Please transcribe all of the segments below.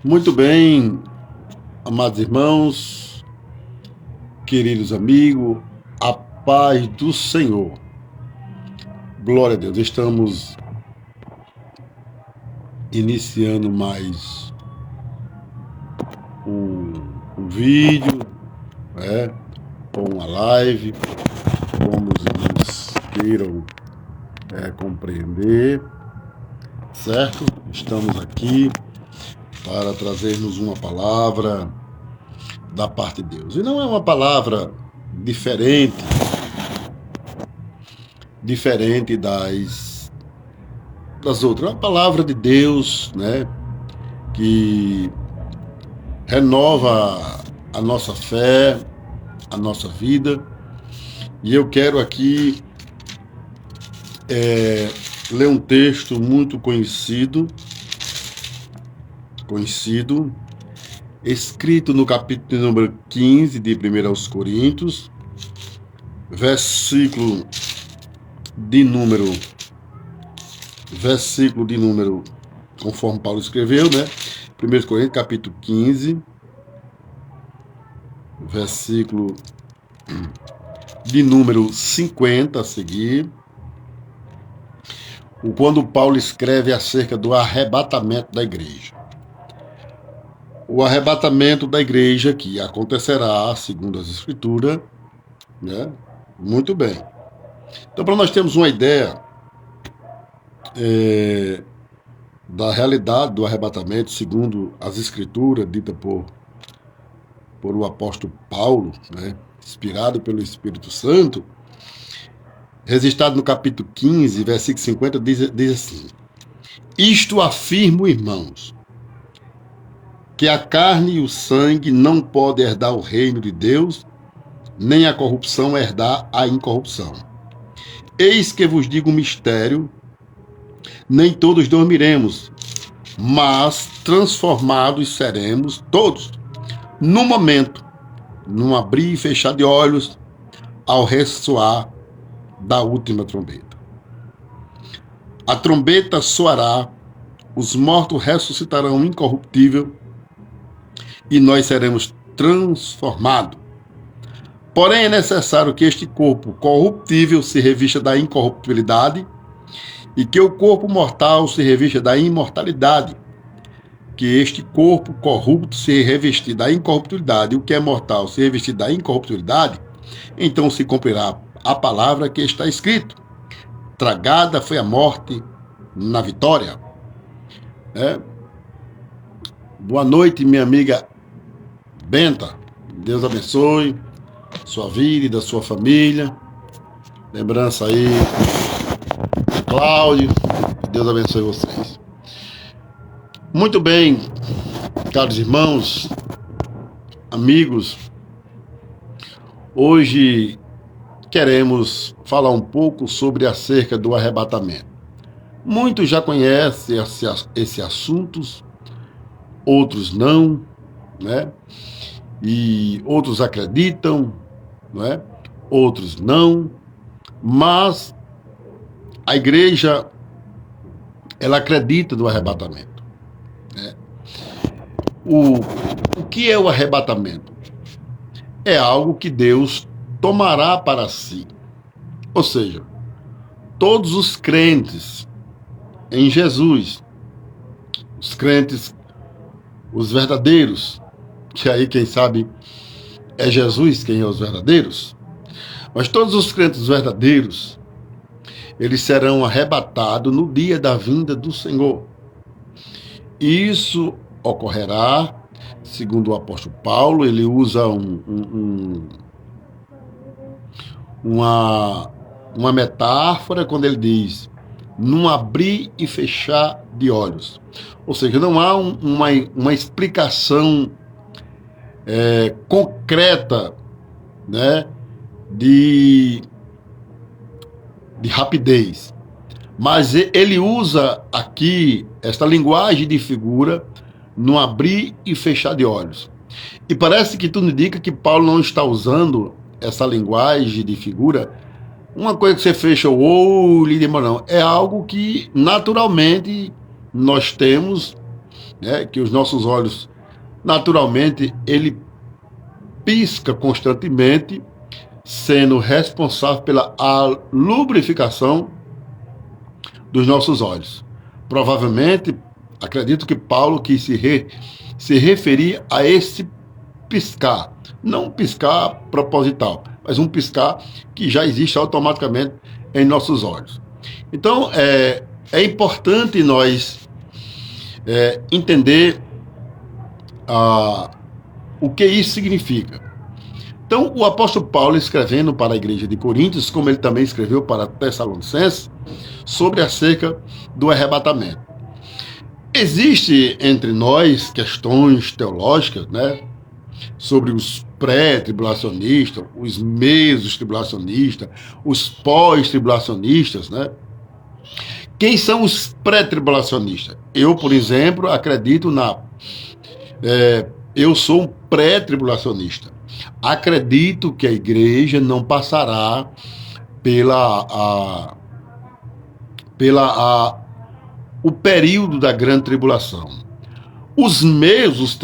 Muito bem, amados irmãos, queridos amigos, a paz do Senhor. Glória a Deus. Estamos iniciando mais um vídeo, né, ou uma live, como os irmãos queiram compreender, certo? Estamos aqui para trazermos uma palavra da parte de Deus. E não é uma palavra diferente das outras. É uma palavra de Deus, né, que renova a nossa fé, a nossa vida. E eu quero aqui ler um texto muito conhecido, escrito no capítulo número 15 de 1 aos Coríntios, versículo de número, conforme Paulo escreveu, né? 1 Coríntios, capítulo 15, versículo de número 50 a seguir, quando Paulo escreve acerca do arrebatamento da igreja. O arrebatamento da igreja que acontecerá, segundo as Escrituras, né? Muito bem. Então, para nós termos uma ideia da realidade do arrebatamento, segundo as Escrituras, dita por o apóstolo Paulo, né? Inspirado pelo Espírito Santo, registrado no capítulo 15, versículo 50, diz assim: Isto afirmo, irmãos, que a carne e o sangue não podem herdar o reino de Deus, nem a corrupção herdar a incorrupção. Eis que vos digo um mistério: nem todos dormiremos, mas transformados seremos todos, no momento, num abrir e fechar de olhos, ao ressoar da última trombeta. A trombeta soará, os mortos ressuscitarão incorruptível e nós seremos transformados. Porém, é necessário que este corpo corruptível se revista da incorruptibilidade e que o corpo mortal se revista da imortalidade. Que este corpo corrupto se revestir da incorruptibilidade e o que é mortal se revestir da incorruptibilidade, então se cumprirá a palavra que está escrito: tragada foi a morte na vitória. Boa noite, minha amiga Benta. Deus abençoe sua vida e da sua família. Lembrança aí, Cláudio. Deus abençoe vocês. Muito bem, caros irmãos, amigos. Hoje queremos falar um pouco sobre acerca do arrebatamento. Muitos já conhecem esse assunto, outros não, né? E outros acreditam, né? Outros não, mas a igreja, ela acredita no arrebatamento, né? O que é o arrebatamento? É algo que Deus tomará para si. Ou seja, todos os crentes em Jesus, os crentes, os verdadeiros, que aí quem sabe é Jesus quem é os verdadeiros, mas todos os crentes verdadeiros, eles serão arrebatados no dia da vinda do Senhor. E isso ocorrerá, segundo o apóstolo Paulo, ele usa uma metáfora quando ele diz: num abrir e fechar de olhos. Ou seja, não há uma explicação concreta, né, de rapidez. Mas ele usa aqui esta linguagem de figura, no abrir e fechar de olhos. E parece que tudo indica que Paulo não está usando essa linguagem de figura, uma coisa que você fecha o olho e demora, não. É algo que naturalmente nós temos né, que os nossos olhos, naturalmente, ele pisca constantemente, sendo responsável pela lubrificação dos nossos olhos. Provavelmente, acredito que Paulo quis se referir a esse piscar, não um piscar proposital, mas um piscar que já existe automaticamente em nossos olhos. Então, é importante nós entender o que isso significa. Então, o apóstolo Paulo, escrevendo para a igreja de Coríntios, como ele também escreveu para Tessalonicenses, sobre acerca do arrebatamento. Existe entre nós questões teológicas, né, sobre os pré-tribulacionistas, os mesos-tribulacionistas, os pós-tribulacionistas, né? Quem são os pré-tribulacionistas? Eu, por exemplo, acredito eu sou um pré-tribulacionista. Acredito que a igreja não passará o período da grande tribulação. Os meus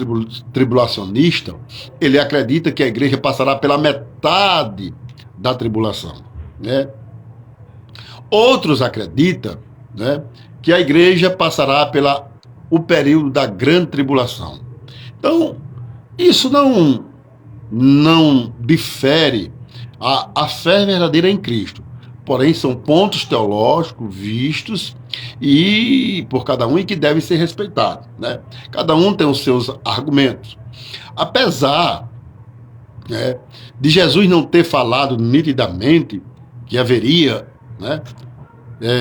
tribulacionistas, ele acredita que a igreja passará pela metade da tribulação, né? Outros acreditam, né, que a igreja passará o período da grande tribulação. Então, isso não difere a fé verdadeira em Cristo. Porém, são pontos teológicos vistos e por cada um e que devem ser respeitados, né? Cada um tem os seus argumentos. Apesar, né, de Jesus não ter falado nitidamente que haveria, né,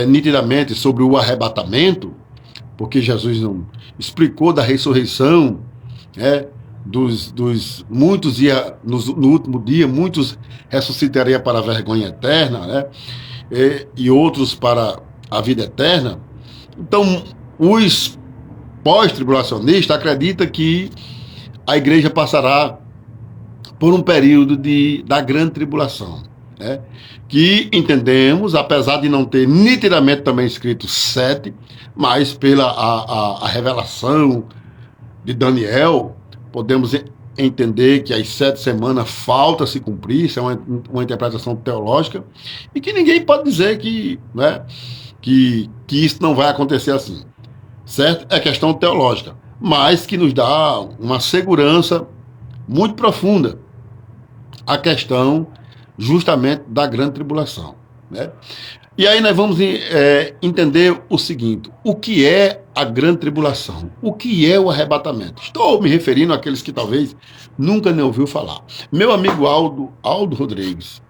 nitidamente sobre o arrebatamento, porque Jesus não explicou da ressurreição, né, dos muitos no último dia, muitos ressuscitariam para a vergonha eterna, né? E outros para a vida eterna. Então, os pós-tribulacionistas acreditam que a igreja passará por um período da grande tribulação, né? Que entendemos, apesar de não ter nitidamente também escrito 7, mas pela a revelação de Daniel, podemos entender que as 7 semanas falta se cumprir. Isso é uma interpretação teológica, e que ninguém pode dizer que, né, que isso não vai acontecer assim, certo? É questão teológica, mas que nos dá uma segurança muito profunda a questão justamente da grande tribulação, né? E aí nós vamos entender o seguinte: o que é a grande tribulação? O que é o arrebatamento? Estou me referindo àqueles que talvez nunca nem ouviu falar. Meu amigo Aldo Rodrigues,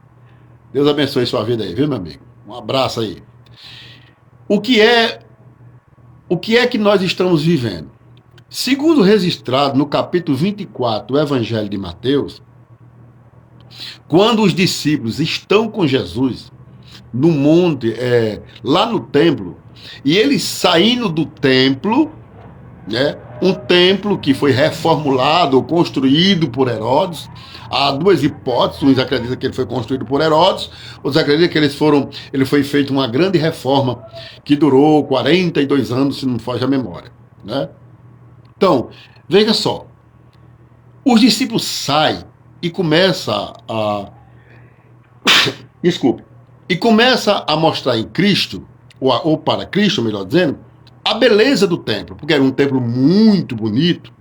Deus abençoe sua vida aí, viu, meu amigo? Um abraço aí. O que é que nós estamos vivendo? Segundo registrado no capítulo 24 do Evangelho de Mateus, quando os discípulos estão com Jesus no monte, lá no templo, e eles saindo do templo, né, um templo que foi reformulado ou construído por Herodes. Há duas hipóteses: uns acreditam que ele foi construído por Herodes, outros acreditam que ele foi feito uma grande reforma que durou 42 anos, se não me foge a memória, né? Então, veja só, os discípulos saem e começam e começa a mostrar em Cristo, ou para Cristo, melhor dizendo, a beleza do templo, porque era um templo muito bonito.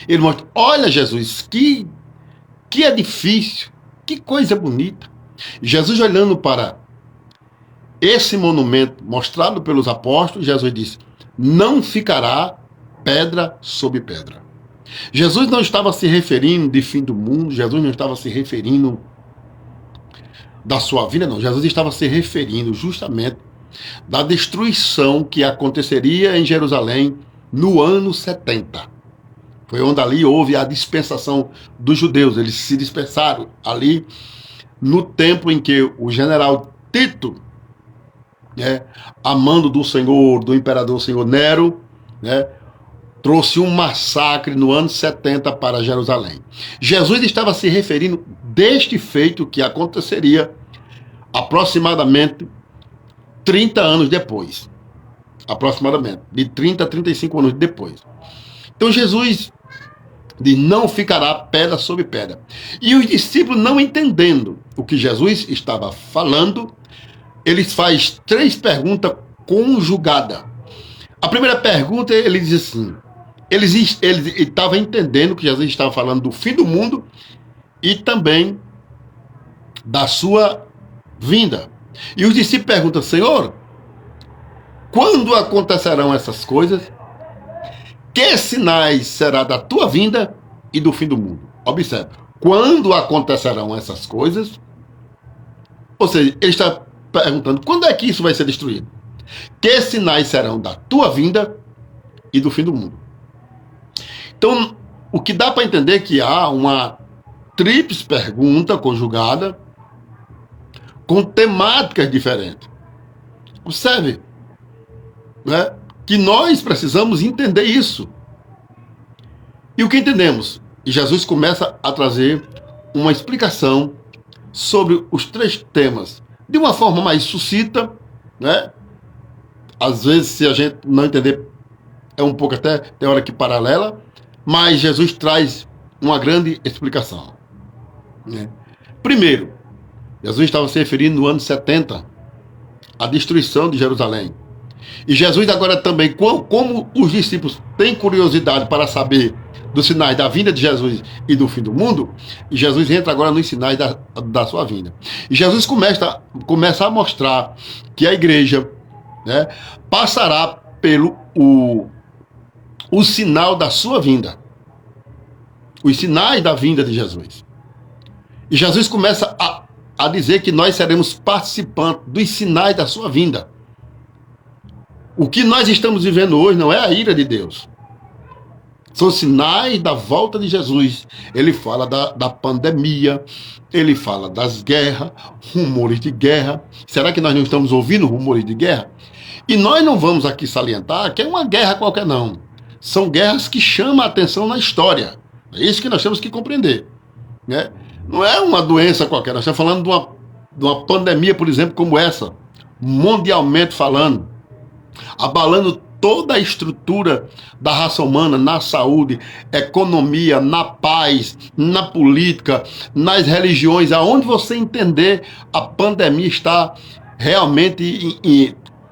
Ele mostra: olha, Jesus, que edifício, que coisa bonita. Jesus, olhando para esse monumento mostrado pelos apóstolos, Jesus disse: não ficará pedra sobre pedra. Jesus não estava se referindo de fim do mundo, Jesus não estava se referindo da sua vida, não. Jesus estava se referindo justamente da destruição que aconteceria em Jerusalém no ano 70. Foi onde ali houve a dispersação dos judeus. Eles se dispersaram ali no tempo em que o general Tito, né, a mando do imperador senhor Nero, né, trouxe um massacre no ano 70 para Jerusalém. Jesus estava se referindo deste feito que aconteceria aproximadamente 30 anos depois. aproximadamente, de 30 a 35 anos depois. Então Jesus diz, não ficará pedra sobre pedra. E os discípulos, não entendendo o que Jesus estava falando, eles fazem 3 perguntas conjugadas. A primeira pergunta, ele diz assim, eles estavam entendendo que Jesus estava falando do fim do mundo e também da sua vinda. E os discípulos perguntam, Senhor, quando acontecerão essas coisas? Que sinais será da tua vinda e do fim do mundo? Observe, quando acontecerão essas coisas? Ou seja, ele está perguntando, quando é que isso vai ser destruído? Que sinais serão da tua vinda e do fim do mundo? Então, o que dá para entender é que há uma tríplice pergunta conjugada com temáticas diferentes. Observe, né, que nós precisamos entender isso. E o que entendemos? E Jesus começa a trazer uma explicação sobre os 3 temas, de uma forma mais sucinta, né? Às vezes, se a gente não entender, é um pouco até, tem hora que paralela, mas Jesus traz uma grande explicação, né? Primeiro, Jesus estava se referindo no ano 70, à destruição de Jerusalém. E Jesus agora também, como os discípulos têm curiosidade para saber dos sinais da vinda de Jesus e do fim do mundo, e Jesus entra agora nos sinais da sua vinda. E Jesus começa a mostrar que a igreja, né, passará pelo o sinal da sua vinda. Os sinais da vinda de Jesus. E Jesus começa a dizer que nós seremos participantes dos sinais da sua vinda. O que nós estamos vivendo hoje não é a ira de Deus. São sinais da volta de Jesus. Ele fala da pandemia, ele fala das guerras, rumores de guerra. Será que nós não estamos ouvindo rumores de guerra? E nós não vamos aqui salientar que é uma guerra qualquer, não. São guerras que chamam a atenção na história. É isso que nós temos que compreender, né? Não é uma doença qualquer. Nós estamos falando de uma pandemia, por exemplo, como essa, mundialmente falando, abalando toda a estrutura da raça humana, na saúde, economia, na paz, na política, nas religiões, aonde você entender, a pandemia está realmente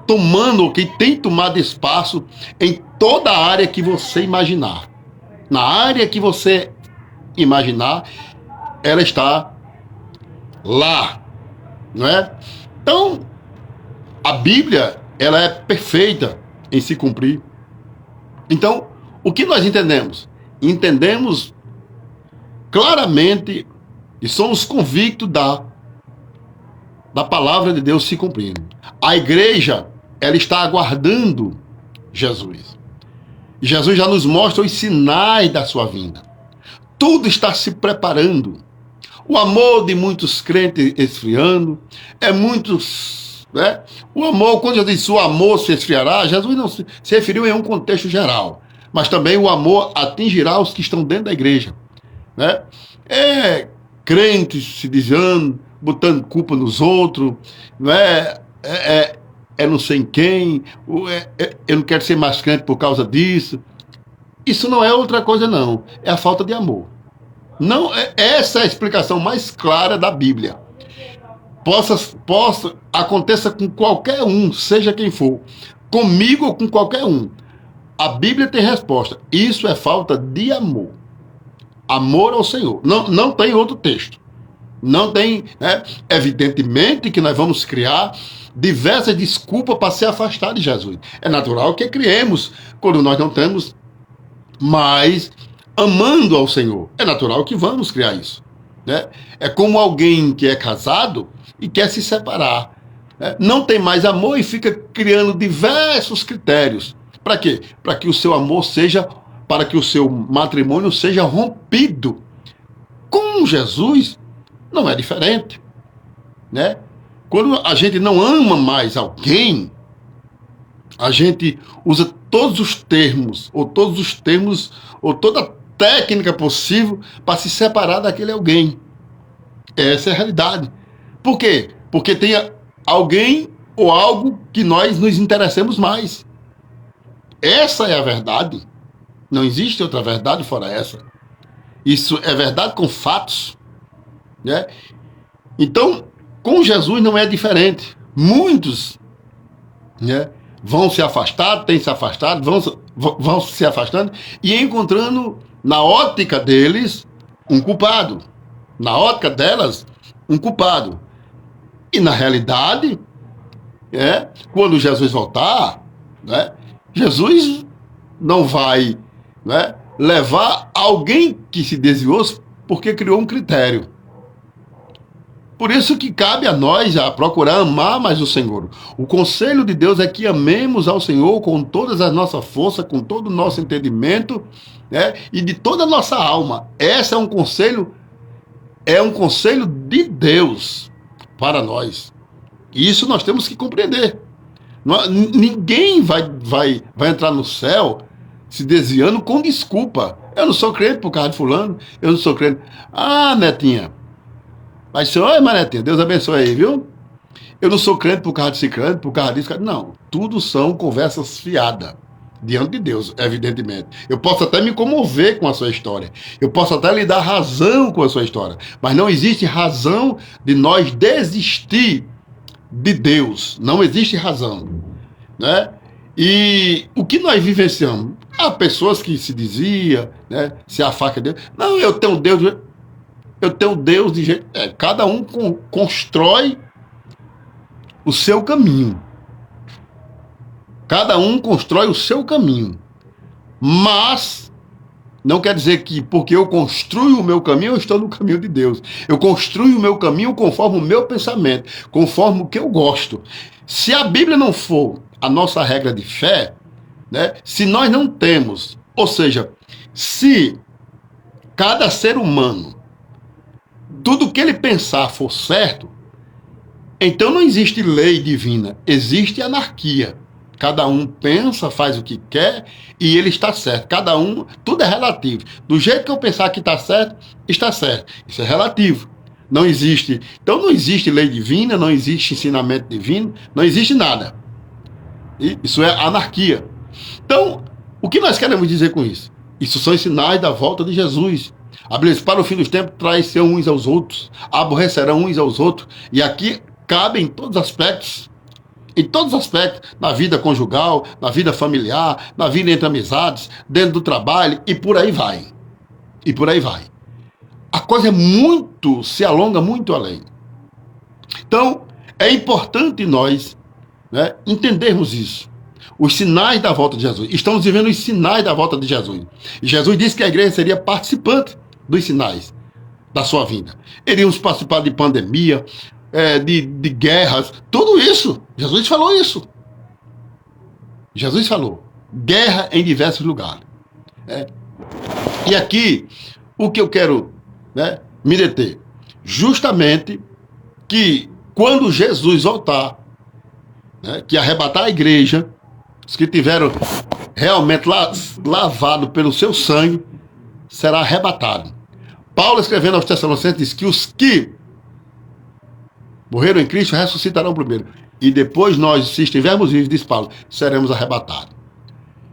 tomando, que tem tomado espaço em toda a área que você imaginar. Na área que você imaginar, ela está lá, não é? Então, a Bíblia, ela é perfeita em se cumprir. Então, o que nós entendemos? Entendemos claramente e somos convictos da palavra de Deus se cumprindo. A igreja, ela está aguardando Jesus. E Jesus já nos mostra os sinais da sua vinda. Tudo está se preparando. O amor de muitos crentes esfriando, né? O amor, quando Jesus disse o amor se esfriará, Jesus não se referiu em um contexto geral, mas também o amor atingirá os que estão dentro da igreja, né? Crentes se desviando, botando culpa nos outros, né? Não sei em quem, eu não quero ser mais crente por causa disso. Isso não é outra coisa, não. É a falta de amor. Não, essa é a explicação mais clara da Bíblia. Aconteça com qualquer um, seja quem for, comigo ou com qualquer um. A Bíblia tem resposta. Isso é falta de amor. Amor ao Senhor. Não tem outro texto. Não tem, né? Evidentemente que nós vamos criar diversas desculpas para se afastar de Jesus. É natural que criemos quando nós não temos mais amando ao Senhor. É natural que vamos criar isso, né? É como alguém que é casado e quer se separar, né? Não tem mais amor e fica criando diversos critérios. Para quê? Para que o seu amor seja, para que o seu matrimônio seja rompido. Com Jesus não é diferente, né? Quando a gente não ama mais alguém, a gente usa todos os termos, ou toda técnica possível para se separar daquele alguém. Essa é a realidade. Por quê? Porque tem alguém ou algo que nós nos interessemos mais. essa é a verdade. Não existe outra verdade fora essa. Isso é verdade com fatos, né? Então, com Jesus não é diferente. Muitos, né, vão se afastar, têm se afastado, vão se afastando e encontrando na ótica deles um culpado. Na ótica delas, um culpado. E na realidade, quando Jesus voltar, né, Jesus não vai, né, levar alguém que se desviou porque criou um critério. Por isso que cabe a nós a procurar amar mais o Senhor. O conselho de Deus é que amemos ao Senhor com todas as nossas forças, com todo o nosso entendimento, né, e de toda a nossa alma. Esse é um conselho de Deus para nós. E isso nós temos que compreender. Ninguém vai entrar no céu se desviando com desculpa. Eu não sou crente por causa de fulano, eu não sou crente. Ah, Netinha, mas senhor, oi, Netinha, Deus abençoe aí, viu? Eu não sou crente por causa de crente, por causa disso. Não, tudo são conversas fiadas diante de Deus, evidentemente. Eu posso até me comover com a sua história. Eu posso até lhe dar razão com a sua história. Mas não existe razão de nós desistir de Deus. Não existe razão, né? E o que nós vivenciamos? Há pessoas que se dizia, né, se afasta de Deus. Não, eu tenho Deus de jeito. Cada um constrói o seu caminho. Cada um constrói o seu caminho. Mas não quer dizer que porque eu construo o meu caminho, eu estou no caminho de Deus. Eu construo o meu caminho conforme o meu pensamento, conforme o que eu gosto. Se a Bíblia não for a nossa regra de fé, né, se nós não temos, ou seja, se cada ser humano, tudo que ele pensar for certo, então não existe lei divina, existe anarquia. Cada um pensa, faz o que quer e ele está certo. Cada um, tudo é relativo. Do jeito que eu pensar que está certo, está certo. Isso é relativo. Não existe. Então não existe lei divina, não existe ensinamento divino, não existe nada. Isso é anarquia. Então, o que nós queremos dizer com isso? Isso são sinais da volta de Jesus. A Bíblia diz, para o fim dos tempos, traição uns aos outros, aborrecerão uns aos outros. E aqui cabe em todos os aspectos. Em todos os aspectos, na vida conjugal, na vida familiar, na vida entre amizades, dentro do trabalho, e por aí vai. E por aí vai. A coisa se alonga muito além. Então, é importante nós, né, entendermos isso. Os sinais da volta de Jesus. Estamos vivendo os sinais da volta de Jesus. E Jesus disse que a igreja seria participante dos sinais da sua vinda. Iríamos participar de pandemia, de guerras, tudo isso. Jesus falou isso. Jesus falou. Guerra em diversos lugares. E aqui, o que eu quero, né, me deter? Justamente que quando Jesus voltar, né, que arrebatar a igreja, os que tiveram realmente lavado pelo seu sangue, será arrebatado. Paulo, escrevendo aos Tessalonicenses, diz que os que morreram em Cristo ressuscitarão primeiro. E depois nós, se estivermos vivos, diz Paulo, seremos arrebatados.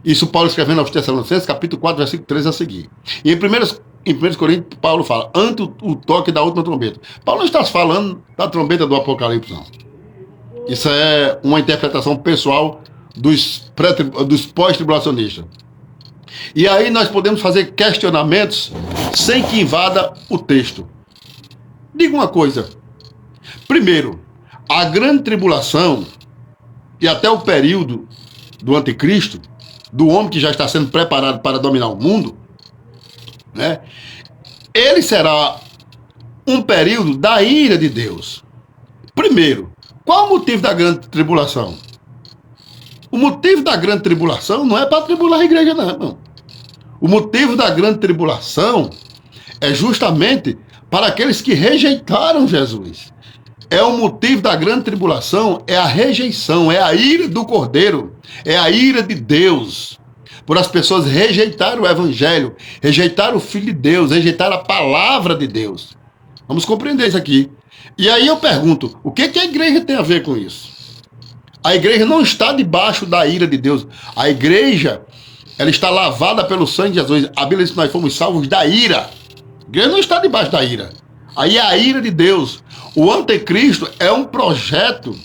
Isso Paulo escrevendo aos Tessalonicenses, capítulo 4, versículo 13 a seguir. E em 1 Coríntios, Paulo fala, ante o toque da última trombeta. Paulo não está falando da trombeta do Apocalipse, não. Isso é uma interpretação pessoal dos pós-tribulacionistas. E aí nós podemos fazer questionamentos sem que invada o texto. Diga uma coisa. Primeiro, a grande tribulação e até o período do anticristo, do homem que já está sendo preparado para dominar o mundo, né? Ele será um período da ira de Deus. Primeiro, qual o motivo da grande tribulação? O motivo da grande tribulação não é para tribular a igreja, não. O motivo da grande tribulação é justamente para aqueles que rejeitaram Jesus. O motivo da grande tribulação é a rejeição, é a ira do Cordeiro, é a ira de Deus. Por as pessoas rejeitarem o Evangelho, rejeitaram o Filho de Deus, rejeitaram a palavra de Deus. Vamos compreender isso aqui. E aí eu pergunto, o que a igreja tem a ver com isso? A igreja não está debaixo da ira de Deus. A igreja, ela está lavada pelo sangue de Jesus. A Bíblia diz que nós fomos salvos da ira. A igreja não está debaixo da ira. Aí é a ira de Deus. O anticristo é um projeto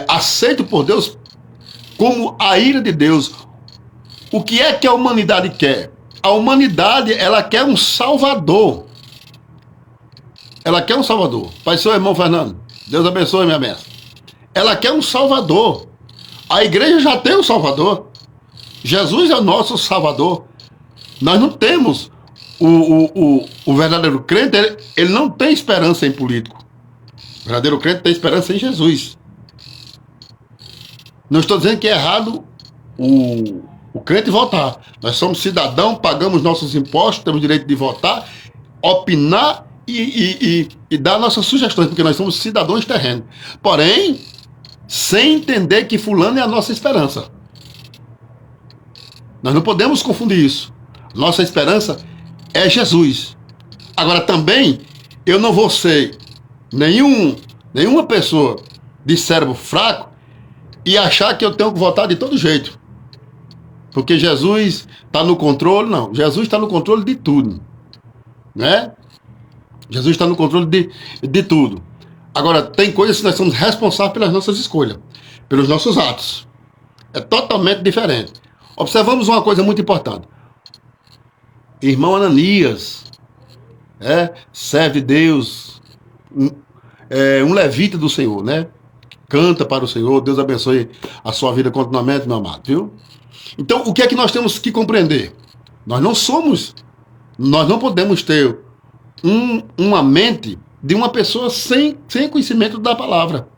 aceito por Deus como a ira de Deus. O que é que a humanidade quer? A humanidade, ela quer um salvador. Ela quer um salvador. Pai, seu irmão Fernando, Deus abençoe, minha benção. Ela quer um salvador. A igreja já tem um salvador. Jesus é o nosso salvador. Nós não temos o verdadeiro crente, ele não tem esperança em político. O verdadeiro crente tem esperança em Jesus. Não estou dizendo que é errado o crente votar. Nós somos cidadãos, pagamos nossos impostos, temos direito de votar, opinar e dar nossas sugestões, porque nós somos cidadãos terrenos. Porém, sem entender que fulano é a nossa esperança. Nós não podemos confundir isso. Nossa esperança é Jesus. Agora também, eu não vou ser nenhuma pessoa de cérebro fraco e achar que eu tenho que votar de todo jeito. Porque Jesus está no controle, não. Jesus está no controle de tudo. Né? Jesus está no controle de tudo. Agora, tem coisas que nós somos responsáveis pelas nossas escolhas, pelos nossos atos. É totalmente diferente. Observamos uma coisa muito importante. Irmão Ananias, serve Deus, um levita do Senhor, né? Canta para o Senhor, Deus abençoe a sua vida continuamente, meu amado, viu? Então, o que é que nós temos que compreender? Nós não podemos ter uma mente de uma pessoa sem conhecimento da palavra.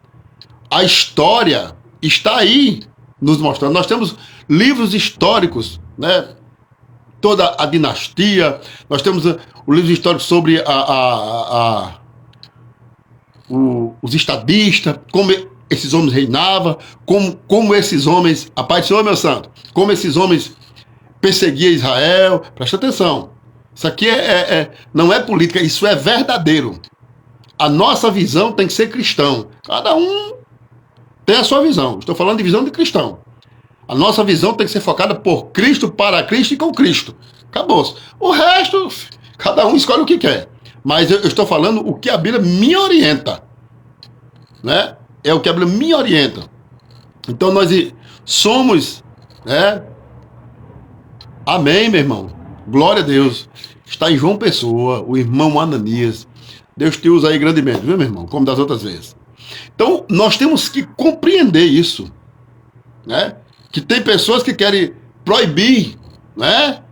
A história está aí nos mostrando. Nós temos livros históricos, né? Toda a dinastia, nós temos o livro histórico sobre os estadistas, como esses homens reinavam, como esses homens, a paz do Senhor, meu santo, como esses homens perseguiam Israel. Presta atenção, isso aqui não é política, isso é verdadeiro. A nossa visão tem que ser cristão. Cada um tem a sua visão. Estou falando de visão de cristão. A nossa visão tem que ser focada por Cristo, para Cristo e com Cristo. Acabou-se. O resto, cada um escolhe o que quer. Mas eu estou falando o que a Bíblia me orienta. Né? É o que a Bíblia me orienta. Então nós somos... Amém, meu irmão. Glória a Deus. Está em João Pessoa, o irmão Ananias. Deus te usa aí grandemente, viu, meu irmão? Como das outras vezes. Então, nós temos que compreender isso. Né? Que tem pessoas que querem proibir, né?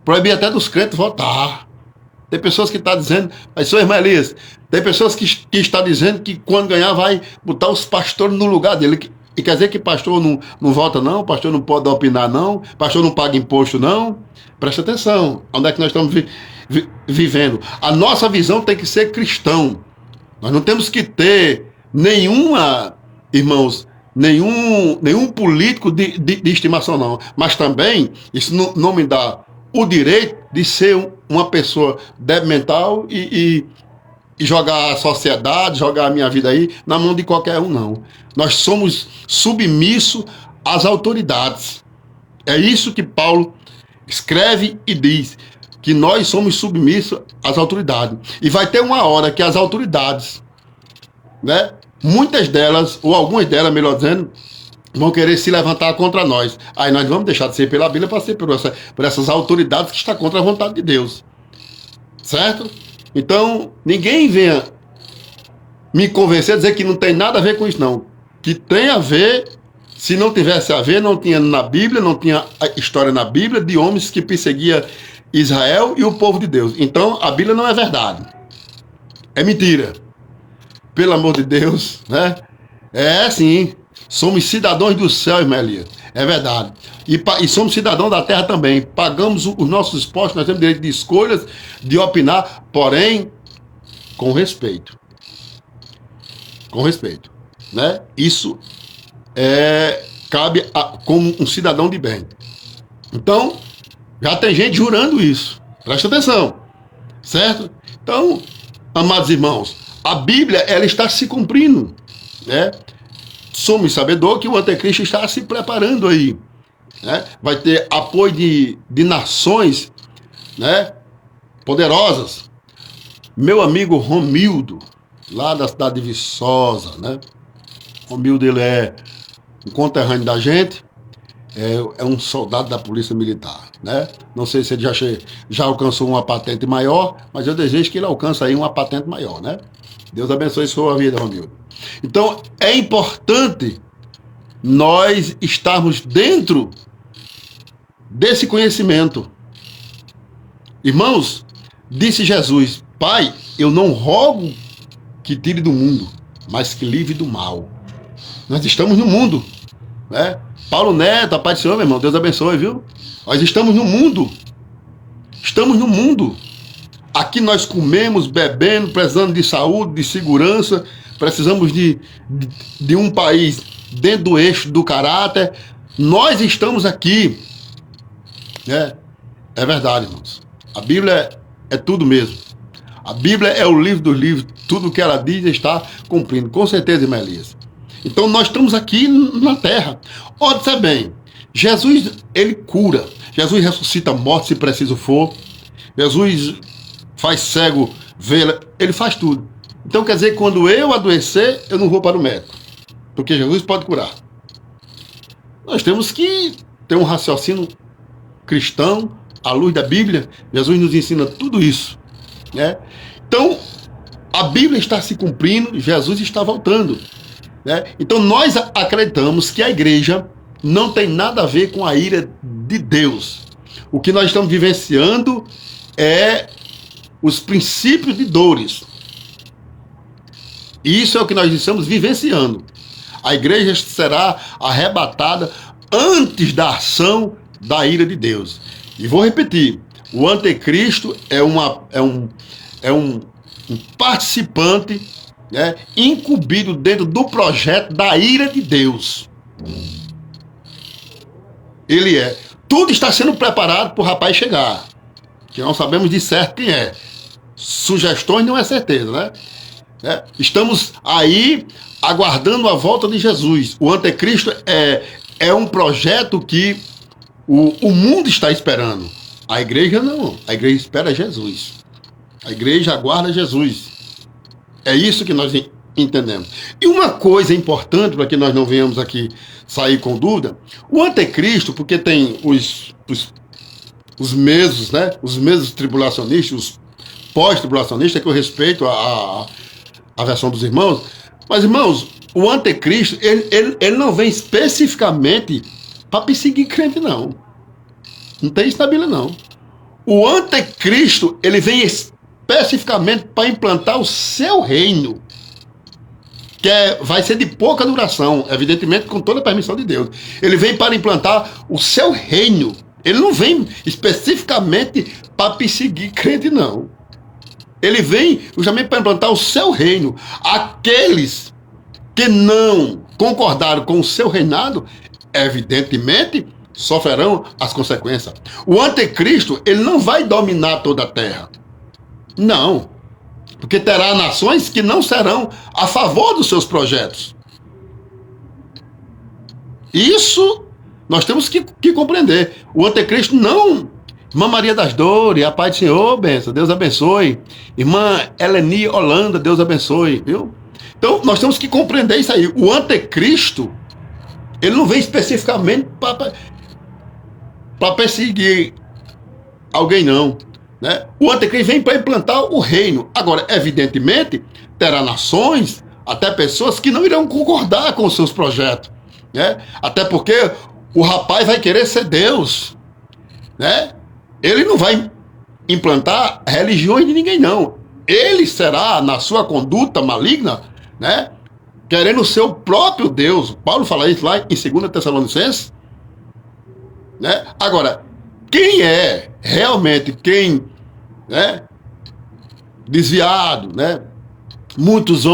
Proibir até dos crentes votar. Tem pessoas que estão dizendo, mas senhor irmão Elias, tem pessoas que estão dizendo que quando ganhar vai botar os pastores no lugar dele. E quer dizer que pastor não vota não, pastor não pode opinar não, pastor não paga imposto não. Presta atenção, onde é que nós estamos vivendo. A nossa visão tem que ser cristão. Nós não temos que ter irmãos, nenhum político de estimação não. Mas também, isso não me dá o direito de ser uma pessoa débil mental e jogar a sociedade, jogar a minha vida aí na mão de qualquer um, não. Nós somos submissos às autoridades. É isso que Paulo escreve e diz, que nós somos submissos às autoridades. E vai ter uma hora que as autoridades, né, muitas delas, ou algumas delas, melhor dizendo, vão querer se levantar contra nós. Aí nós vamos deixar de ser pela Bíblia para ser por essas autoridades que estão contra a vontade de Deus. Certo? Então, ninguém venha me convencer a dizer que não tem nada a ver com isso, não. Que tem a ver, se não tivesse a ver, não tinha na Bíblia, não tinha história na Bíblia de homens que perseguiam Israel e o povo de Deus. Então, a Bíblia não é verdade. É mentira. Pelo amor de Deus, né? É sim. Somos cidadãos do céu, irmã Elias. É verdade. E somos cidadãos da terra também. Pagamos os nossos impostos, nós temos direito de escolhas, de opinar, porém, com respeito. Com respeito. Né? Isso cabe como um cidadão de bem. Então, já tem gente jurando isso. Presta atenção. Certo? Então, amados irmãos, a Bíblia, ela está se cumprindo. Né? sumo e sabedor que o anticristo está se preparando aí, né? Vai ter apoio de nações, né, poderosas. Meu amigo Romildo, lá da cidade de Viçosa, né? Romildo, ele é um conterrâneo da gente, é um soldado da Polícia Militar, né? Não sei se ele já alcançou uma patente maior, mas eu desejo que ele alcance aí uma patente maior, né? Deus abençoe sua vida, Romildo. Então, é importante nós estarmos dentro desse conhecimento. Irmãos, disse Jesus: Pai, eu não rogo que tire do mundo, mas que livre do mal. Nós estamos no mundo, né? Paulo Neto, a paz do Senhor, meu irmão, Deus abençoe, viu? Nós estamos no mundo. Estamos no mundo. Aqui nós comemos, bebendo, precisando de saúde, de segurança, precisamos de um país dentro do eixo do caráter. Nós estamos aqui. É verdade, irmãos. A Bíblia é tudo mesmo. A Bíblia é o livro dos livros. Tudo o que ela diz está cumprindo. Com certeza, irmã Elias. Então nós estamos aqui na terra. Observe bem, Jesus, ele cura. Jesus ressuscita morte se preciso for. Jesus faz cego ver, ele faz tudo. Então quer dizer que quando eu adoecer, eu não vou para o médico. Porque Jesus pode curar. Nós temos que ter um raciocínio cristão, à luz da Bíblia. Jesus nos ensina tudo isso, né? Então, a Bíblia está se cumprindo, Jesus está voltando, né? Então nós acreditamos que a igreja não tem nada a ver com a ira de Deus. O que nós estamos vivenciando é os princípios de dores. Isso é o que nós estamos vivenciando. A igreja será arrebatada antes da ação da ira de Deus. E vou repetir, o anticristo é um participante, né, incumbido dentro do projeto da ira de Deus. Ele é. Tudo está sendo preparado para o rapaz chegar, que não sabemos de certo quem é. Sugestões não é certeza, né? Estamos aí aguardando a volta de Jesus. O anticristo é um projeto que o mundo está esperando. A igreja não. A igreja espera Jesus. A igreja aguarda Jesus. É isso que nós entendemos. E uma coisa importante para que nós não venhamos aqui sair com dúvida: o anticristo, porque tem os meses, né? Os meses tribulacionistas, os pós-tribulacionistas, que eu respeito a versão dos irmãos. Mas, irmãos, o anticristo, ele não vem especificamente para perseguir crente, não. Não tem isso na Bíblia, não. O anticristo, ele vem especificamente para implantar o seu reino, que vai ser de pouca duração, evidentemente com toda a permissão de Deus. Ele vem para implantar o seu reino. Ele não vem especificamente para perseguir crente, não. Ele vem justamente para implantar o seu reino. Aqueles que não concordaram com o seu reinado, evidentemente, sofrerão as consequências. O anticristo, ele não vai dominar toda a terra. Não. Porque terá nações que não serão a favor dos seus projetos. Isso nós temos que compreender. O anticristo não... Irmã Maria das Dores, a paz do Senhor, benção, Deus abençoe. Irmã Eleni Holanda, Deus abençoe, viu? Então, nós temos que compreender isso aí. O anticristo, ele não vem especificamente para perseguir alguém, não, né? O anticristo vem para implantar o reino. Agora, evidentemente, terá nações, até pessoas que não irão concordar com os seus projetos, né? Até porque o rapaz vai querer ser Deus, né? Ele não vai implantar religiões de ninguém, não. Ele será, na sua conduta maligna, né, querendo ser o próprio Deus. Paulo fala isso lá em 2 Tessalonicenses, né? Agora, quem é realmente né, desviado, né? Muitos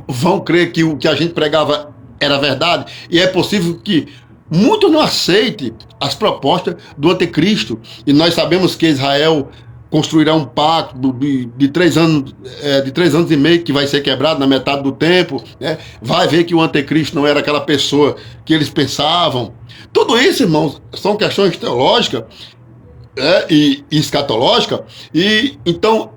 vão crer que o que a gente pregava era verdade, e é possível que muitos não aceitem as propostas do anticristo. E nós sabemos que Israel construirá um pacto de 3 anos, de 3 anos e meio, que vai ser quebrado na metade do tempo, né? Vai ver que o anticristo não era aquela pessoa que eles pensavam. Tudo isso, irmãos, são questões teológicas, e escatológicas, e então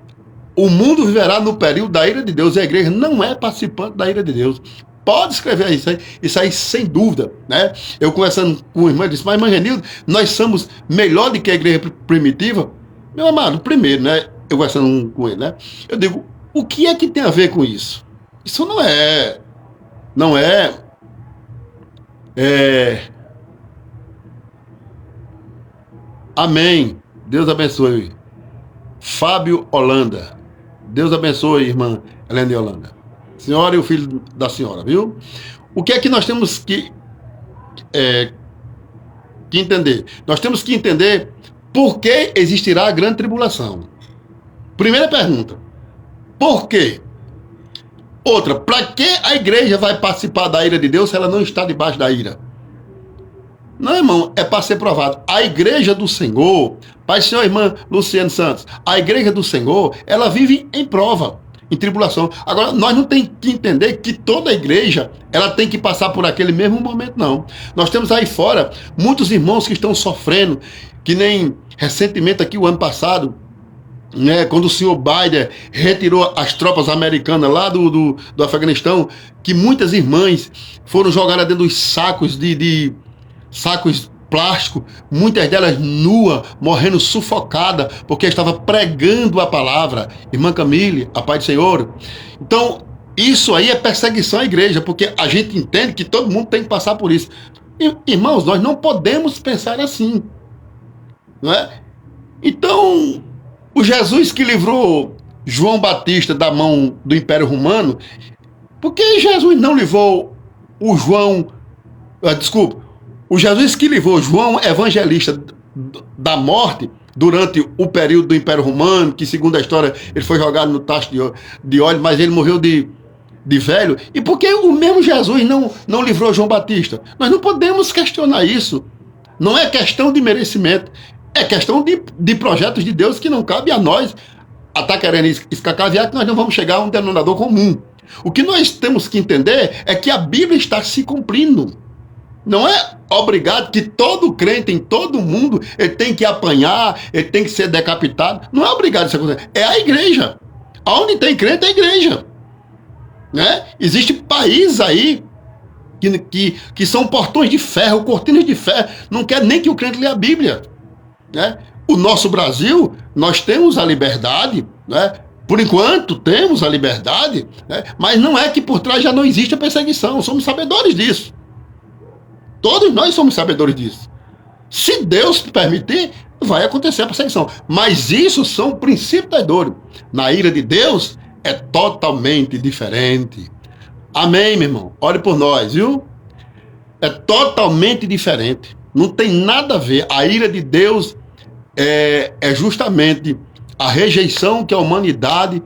o mundo viverá no período da ira de Deus, e a igreja não é participante da ira de Deus. Pode escrever isso aí sem dúvida, né? Eu conversando com o irmão, disse, mas irmã Genildo, nós somos melhor do que a igreja primitiva? Meu amado, primeiro, né? Eu conversando com ele, né? Eu digo, o que é que tem a ver com isso? Isso não é, amém. Deus abençoe. Fábio Holanda. Deus abençoe, irmã Helena de Holanda. Senhora e o filho da senhora, viu? O que é que nós temos que entender? Nós temos que entender por que existirá a grande tribulação. Primeira pergunta, por quê? Outra, para que a igreja vai participar da ira de Deus se ela não está debaixo da ira? Não, irmão, é para ser provado. A igreja do Senhor, Pai, Senhor, irmã Luciano Santos, a igreja do Senhor, ela vive em prova, em tribulação. Agora, nós não temos que entender que toda a igreja, ela tem que passar por aquele mesmo momento, não. Nós temos aí fora muitos irmãos que estão sofrendo, que nem recentemente aqui, o ano passado, né, quando o senhor Biden retirou as tropas americanas lá do Afeganistão, que muitas irmãs foram jogadas dentro dos sacos sacos plásticos, muitas delas nuas, morrendo sufocada, porque estava pregando a palavra. Irmã Camille, a paz do Senhor. Então, isso aí é perseguição à igreja, porque a gente entende que todo mundo tem que passar por isso. Irmãos, nós não podemos pensar assim, não é? Então, o Jesus que livrou João Batista da mão do Império Romano, por que Jesus não livrou o Jesus que livrou João Evangelista da morte durante o período do Império Romano, que segundo a história ele foi jogado no tacho de óleo, mas ele morreu de velho. E por que o mesmo Jesus não livrou João Batista? Nós não podemos questionar isso. Não é questão de merecimento, é questão de projetos de Deus que não cabe a nós estar querendo escacaviar, que nós não vamos chegar a um denominador comum. O que nós temos que entender é que a Bíblia está se cumprindo. Não é obrigado que todo crente em todo mundo ele tem que apanhar, ele tem que ser decapitado. Não é obrigado isso acontecer. É a igreja. Onde tem crente é a igreja. Né? Existem países aí que são portões de ferro, cortinas de ferro. Não quer nem que o crente leia a Bíblia. Né? O nosso Brasil, nós temos a liberdade, né? Por enquanto temos a liberdade, né? Mas não é que por trás já não existe a perseguição. Somos sabedores disso. Todos nós somos sabedores disso. Se Deus permitir, vai acontecer a perseguição. Mas isso são princípios da dor. Na ira de Deus é totalmente diferente. Amém, meu irmão? Ore por nós, viu? É totalmente diferente. Não tem nada a ver. A ira de Deus é justamente a rejeição que a humanidade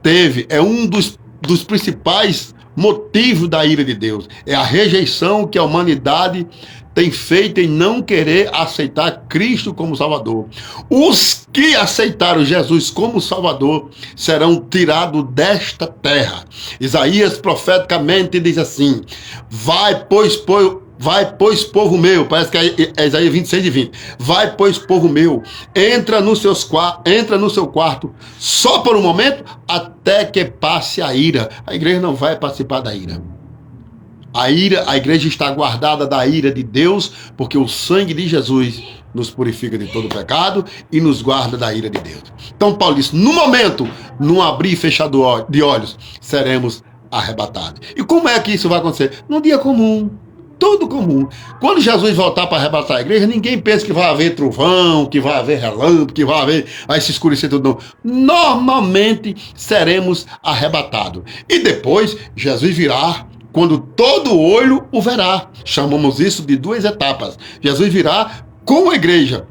teve. É um dos principais motivos da ira de Deus. É a rejeição que a humanidade tem feito em não querer aceitar Cristo como Salvador. Os que aceitaram Jesus como Salvador serão tirados desta terra. Isaías profeticamente diz assim: vai, pois, povo meu, parece que é Isaías 26:20. Vai, pois, povo meu, entra no seu quarto, só por um momento, até que passe a ira. A igreja não vai participar da ira. A igreja está guardada da ira de Deus, porque o sangue de Jesus nos purifica de todo pecado e nos guarda da ira de Deus. Então, Paulo disse, no momento, num abrir e fechar de olhos, seremos arrebatados. E como é que isso vai acontecer? Num dia comum. Tudo comum. Quando Jesus voltar para arrebatar a igreja, ninguém pensa que vai haver trovão, que vai haver relâmpago, que vai se escurecer tudo, não. Normalmente seremos arrebatados. E depois, Jesus virá quando todo olho o verá. Chamamos isso de 2 etapas. Jesus virá com a igreja.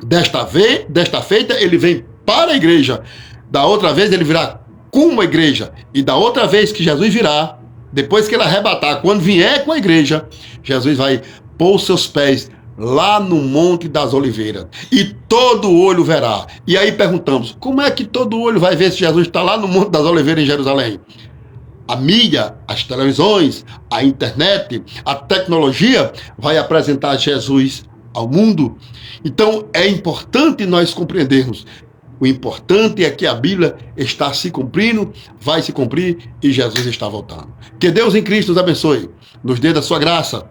Desta feita, ele vem para a igreja. Da outra vez, ele virá com a igreja. E da outra vez que Jesus virá, depois que ele arrebatar, quando vier com a igreja, Jesus vai pôr os seus pés lá no Monte das Oliveiras, e todo olho verá. E aí perguntamos, como é que todo olho vai ver se Jesus está lá no Monte das Oliveiras em Jerusalém? A mídia, as televisões, a internet, a tecnologia vai apresentar Jesus ao mundo. Então é importante nós compreendermos. O importante é que a Bíblia está se cumprindo, vai se cumprir e Jesus está voltando. Que Deus em Cristo nos abençoe, nos dê da sua graça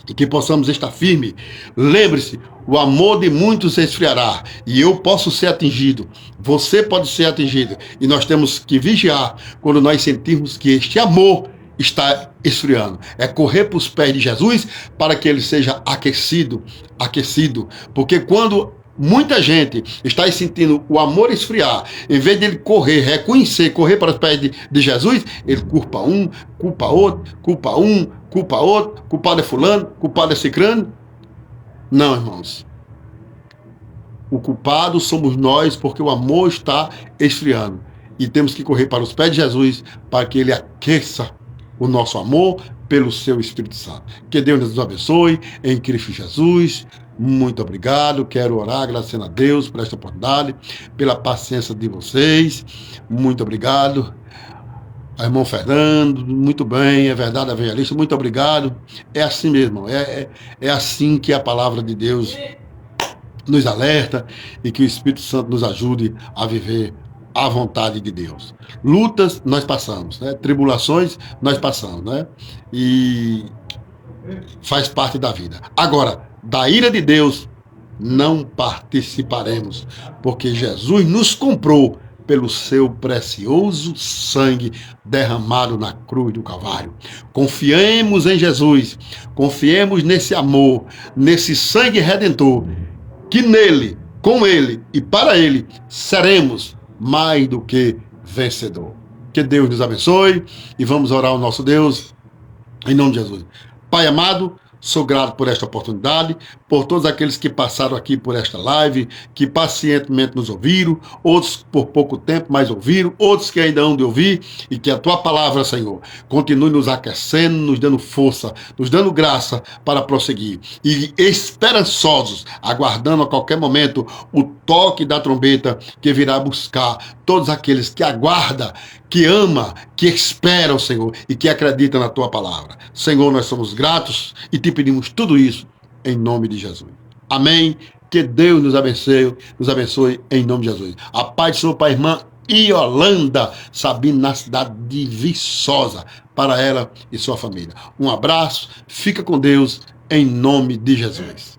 e que possamos estar firmes. Lembre-se, o amor de muitos se esfriará e eu posso ser atingido, você pode ser atingido e nós temos que vigiar quando nós sentirmos que este amor está esfriando. É correr para os pés de Jesus para que ele seja aquecido, porque quando muita gente está sentindo o amor esfriar, em vez de ele correr, reconhecer, correr para os pés de Jesus, ele culpa um, culpa outro, culpa um, culpa outro, culpado é fulano, culpado é cicrano. Não, irmãos. O culpado somos nós porque o amor está esfriando. E temos que correr para os pés de Jesus para que ele aqueça o nosso amor pelo seu Espírito Santo. Que Deus nos abençoe em Cristo Jesus. Muito obrigado. Quero orar agradecendo a Deus por esta oportunidade, pela paciência de vocês. Muito obrigado. Irmão Fernando, muito bem, é verdade, evangelista, muito obrigado. É assim mesmo, é assim que a palavra de Deus nos alerta e que o Espírito Santo nos ajude a viver a vontade de Deus. Lutas nós passamos, né? Tribulações nós passamos, né? E faz parte da vida. Agora, da ira de Deus não participaremos, porque Jesus nos comprou pelo seu precioso sangue derramado na cruz do Calvário. Confiemos em Jesus, confiemos nesse amor, nesse sangue redentor, que nele, com ele e para ele seremos mais do que vencedor. Que Deus nos abençoe e vamos orar ao nosso Deus em nome de Jesus. Pai amado, sou grato por esta oportunidade, por todos aqueles que passaram aqui por esta live, que pacientemente nos ouviram, outros por pouco tempo, mas ouviram, outros que ainda hão de ouvir, e que a Tua palavra, Senhor, continue nos aquecendo, nos dando força, nos dando graça para prosseguir. E esperançosos, aguardando a qualquer momento o toque da trombeta que virá buscar todos aqueles que aguardam, que ama, que espera o Senhor e que acredita na Tua palavra. Senhor, nós somos gratos e te pedimos tudo isso em nome de Jesus. Amém. Que Deus nos abençoe em nome de Jesus. A paz do Senhor para a irmã Yolanda Sabino, na cidade de Viçosa, para ela e sua família. Um abraço, fica com Deus em nome de Jesus.